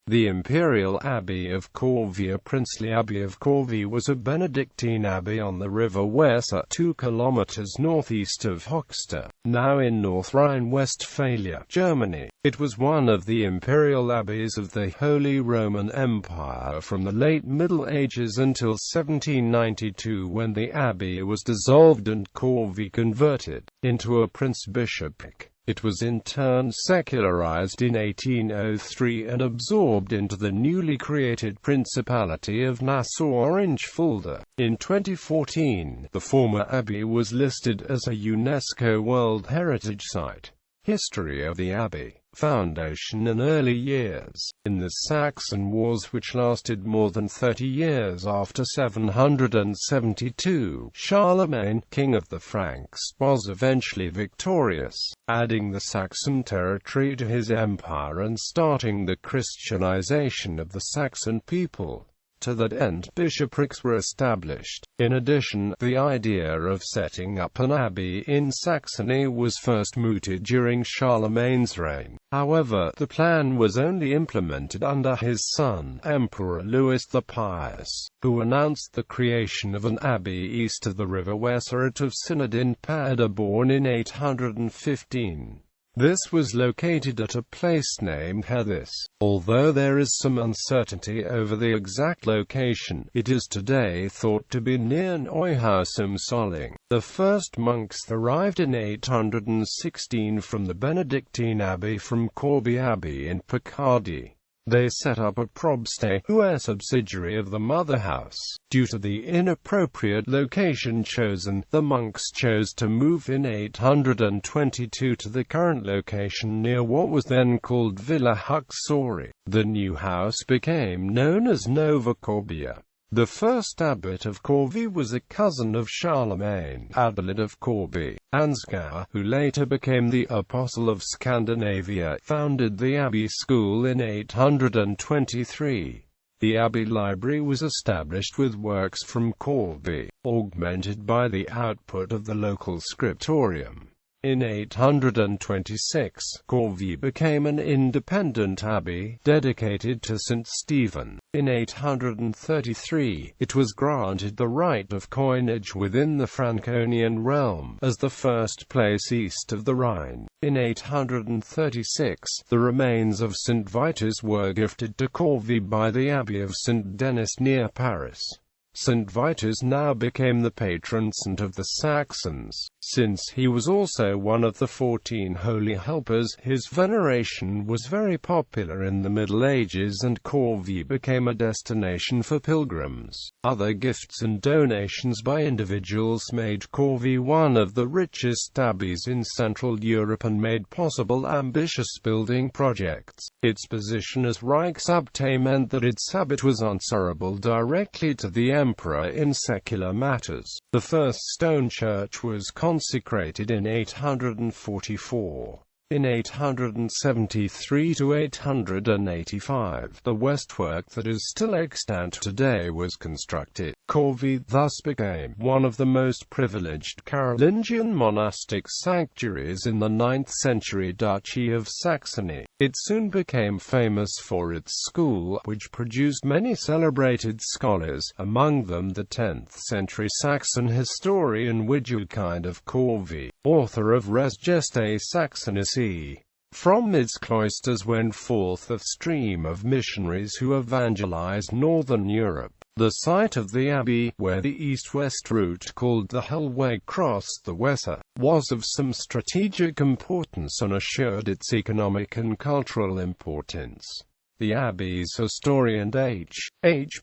The Imperial Abbey of Corvey, or Princely Abbey of Corvey, was a Benedictine abbey on the River Weser, 2 kilometers northeast of Höxter, now in North Rhine-Westphalia, Germany. It was one of the imperial abbeys of the Holy Roman Empire from the late Middle Ages until 1792, when the abbey was dissolved and Corvey converted into a prince-bishopric. It was in turn secularized in 1803 and absorbed into the newly created Principality of Nassau-Orange-Fulda. In 2014, the former abbey was listed as a UNESCO World Heritage Site. History of the Abbey. Foundation and early years. In the Saxon Wars, which lasted more than 30 years after 772, Charlemagne, king of the Franks, was eventually victorious, adding the Saxon territory to his empire and starting the Christianization of the Saxon people. To that end, bishoprics were established. In addition, the idea of setting up an abbey in Saxony was first mooted during Charlemagne's reign. However, the plan was only implemented under his son, Emperor Louis the Pious, who announced the creation of an abbey east of the River Weser of Synod in Paderborn in 815. This was located at a place named Höxter. Although there is some uncertainty over the exact location, it is today thought to be near Neuhaus am Solling. The first monks arrived in 816 from the Benedictine Abbey from Corvey Abbey in Picardy. They set up a probstay, who a subsidiary of the mother house. Due to the inappropriate location chosen, the monks chose to move in 822 to the current location near what was then called Villa Höxter. The new house became known as Nova Corvia. The first abbot of Corvey was a cousin of Charlemagne, Adalid of Corvey. Ansgar, who later became the Apostle of Scandinavia, founded the abbey school in 823. The abbey library was established with works from Corvey, augmented by the output of the local scriptorium. In 826, Corvey became an independent abbey, dedicated to St. Stephen. In 833, it was granted the right of coinage within the Franconian realm, as the first place east of the Rhine. In 836, the remains of St. Vitus were gifted to Corvey by the Abbey of St. Denis near Paris. St. Vitus now became the patron saint of the Saxons. Since he was also one of the 14 holy helpers, his veneration was very popular in the Middle Ages and Corvey became a destination for pilgrims. Other gifts and donations by individuals made Corvey one of the richest abbeys in Central Europe and made possible ambitious building projects. Its position as Reichsabt meant that its abbot was answerable directly to the emperor in secular matters. The first stone church was consecrated in 844. In 873 to 885, the westwork that is still extant today was constructed. Corvey thus became one of the most privileged Carolingian monastic sanctuaries in the 9th century Duchy of Saxony. It soon became famous for its school, which produced many celebrated scholars, among them the 10th century Saxon historian Widukind of Corvey, author of Res Gestae Saxonis. From its cloisters went forth a stream of missionaries who evangelized northern Europe. The site of the abbey, where the east-west route called the Hellweg crossed the Weser, was of some strategic importance and assured its economic and cultural importance. The abbey's historian H.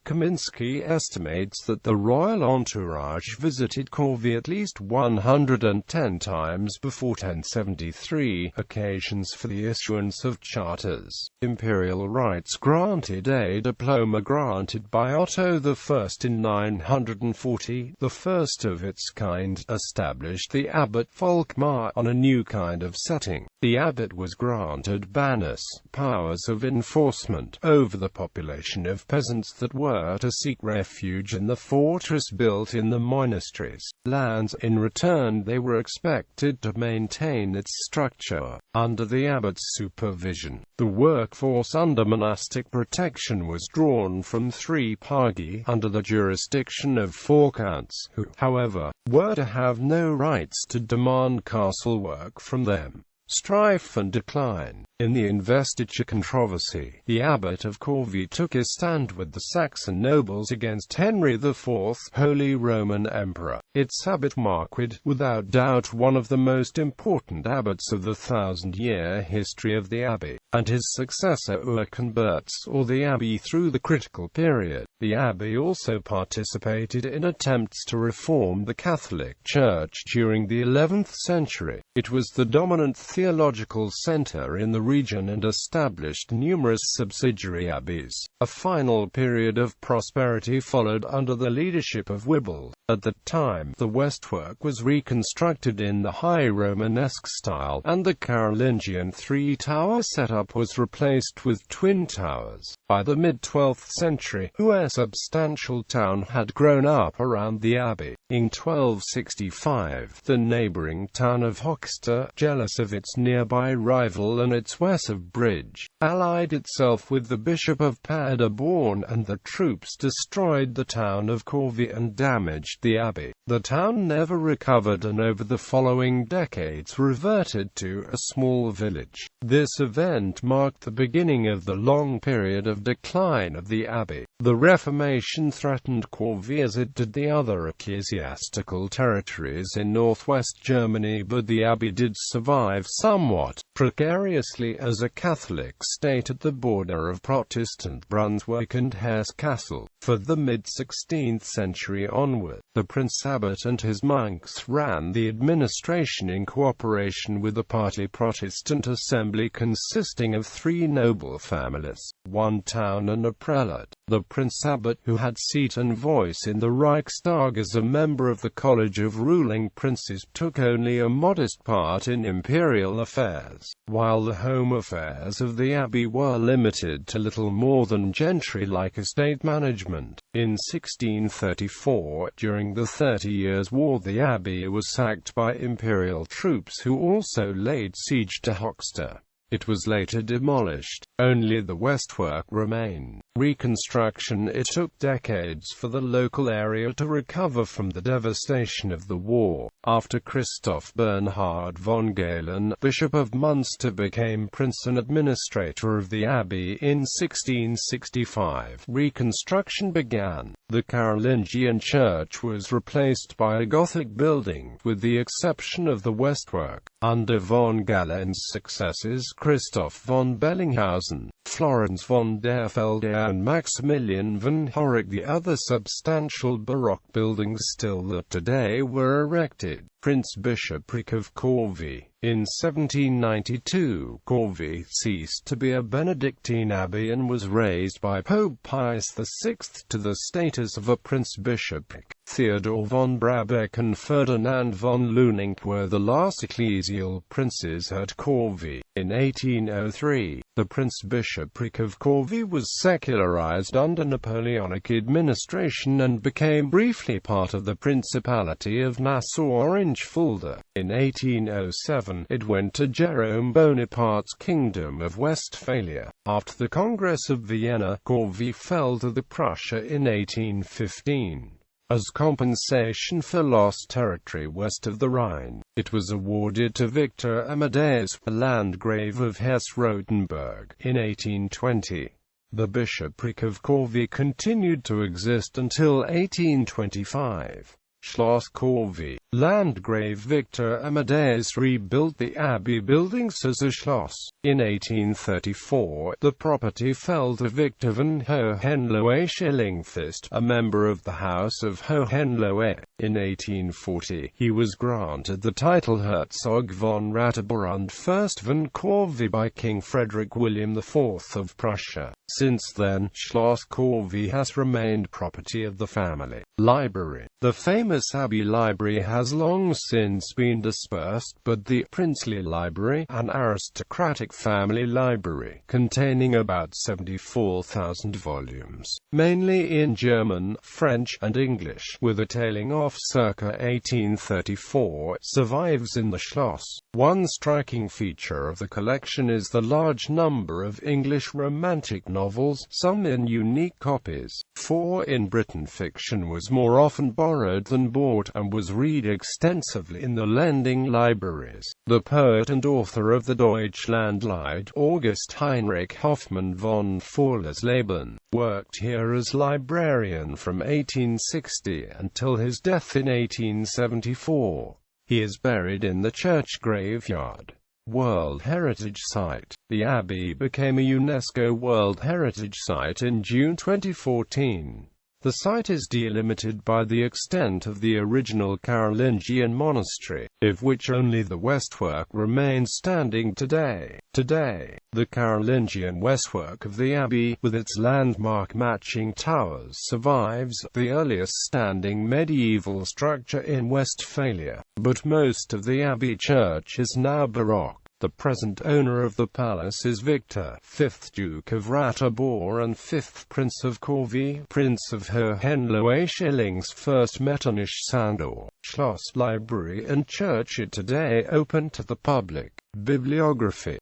Kaminski estimates that the royal entourage visited Corvey at least 110 times before 1073, occasions for the issuance of charters, imperial rights granted, a diploma granted by Otto I in 940, the first of its kind, established the abbot Volkmar on a new kind of setting. The abbot was granted banners, powers of enforcement enforcement over the population of peasants that were to seek refuge in the fortress built in the monasteries' lands. In return, they were expected to maintain its structure under the abbot's supervision. The workforce under monastic protection was drawn from 3 pagi under the jurisdiction of 4 counts, who, however, were to have no rights to demand castle work from them. Strife and decline. In the investiture controversy, the abbot of Corvey took his stand with the Saxon nobles against Henry IV, Holy Roman Emperor. Its abbot Marquid, without doubt one of the most important abbots of the 1000-year history of the abbey, and his successor converts or the abbey through the critical period. The abbey also participated in attempts to reform the Catholic Church during the 11th century. It was the dominant theological center in the region and established numerous subsidiary abbeys. A final period of prosperity followed under the leadership of Wibbald. At the time, the westwork was reconstructed in the High Romanesque style, and the Carolingian 3-tower setup was replaced with twin towers. By the mid-12th century, a substantial town had grown up around the abbey. In 1265, the neighboring town of Höxter, jealous of its nearby rival and its Weser bridge, allied itself with the Bishop of Paderborn, and the troops destroyed the town of Corvey and damaged the abbey. The town never recovered and over the following decades reverted to a small village. This event marked the beginning of the long period of decline of the abbey. The Reformation threatened Corvey as it did the other ecclesiastical territories in northwest Germany, but the abbey did survive somewhat precariously as a Catholic state at the border of Protestant Brunswick and Hesse-Kassel. For the mid-16th century onward, the Prince Abbot and his monks ran the administration in cooperation with the party Protestant Assembly, consisting of 3 noble families, 1 town and a prelate. The Prince Abbot, who had seat and voice in the Reichstag as a member of the College of Ruling Princes, took only a modest part in imperial affairs, while the home affairs of the abbey were limited to little more than gentry-like estate management. In 1634, during the 30 Years' War, the abbey was sacked by imperial troops who also laid siege to Höxter. It was later demolished. Only the westwork remained. Reconstruction. It took decades for the local area to recover from the devastation of the war. After Christoph Bernhard von Galen, Bishop of Munster, became prince and administrator of the abbey in 1665, reconstruction began. The Carolingian church was replaced by a Gothic building, with the exception of the westwork. Under von Galen's successors Christoph von Bellinghausen, Florence von der Velde and Maximilian von Horrich, the other substantial Baroque buildings still that today were erected. Prince-bishopric of Corvey. In 1792, Corvey ceased to be a Benedictine abbey and was raised by Pope Pius VI to the status of a prince-bishopric. Theodor von Brabeck and Ferdinand von Lunink were the last ecclesial princes at Corvey. In 1803, the prince-bishopric of Corvey was secularized under Napoleonic administration and became briefly part of the Principality of Nassau-Orange-Fulda. In 1807, it went to Jerome Bonaparte's Kingdom of Westphalia. After the Congress of Vienna, Corvey fell to the Prussia in 1815. As compensation for lost territory west of the Rhine, it was awarded to Victor Amadeus, Landgrave of Hesse-Rotenburg, in 1820. The bishopric of Corvey continued to exist until 1825. Schloss Corvey. Landgrave Victor Amadeus rebuilt the abbey buildings as a schloss. In 1834, the property fell to Victor von Hohenlohe-Schillingfürst, a member of the House of Hohenlohe. In 1840, he was granted the title Herzog von Ratibor und Fürst von Corvey by King Frederick William IV of Prussia. Since then, Schloss Corvey has remained property of the family. Library. The famous Abbey Library has has long since been dispersed, but the Princely Library, an aristocratic family library, containing about 74,000 volumes, mainly in German, French, and English, with a tailing off circa 1834, survives in the Schloss. One striking feature of the collection is the large number of English romantic novels, some in unique copies. For in Britain fiction was more often borrowed than bought, and was read extensively in the lending libraries. The poet and author of the Deutschlandlied, August Heinrich Hoffmann von Fallersleben, worked here as librarian from 1860 until his death in 1874. He is buried in the church graveyard. World Heritage Site. The Abbey became a UNESCO World Heritage Site in June 2014. The site is delimited by the extent of the original Carolingian monastery, of which only the westwork remains standing today. The Carolingian westwork of the abbey, with its landmark matching towers, survives, the earliest standing medieval structure in Westphalia, but most of the abbey church is now Baroque. The present owner of the palace is Victor, 5th Duke of Ratibor and 5th Prince of Corvey, Prince of Hohenlohe-Schilling's first Metternich Sandor. Schloss Library and Church. It today open to the public. Bibliography.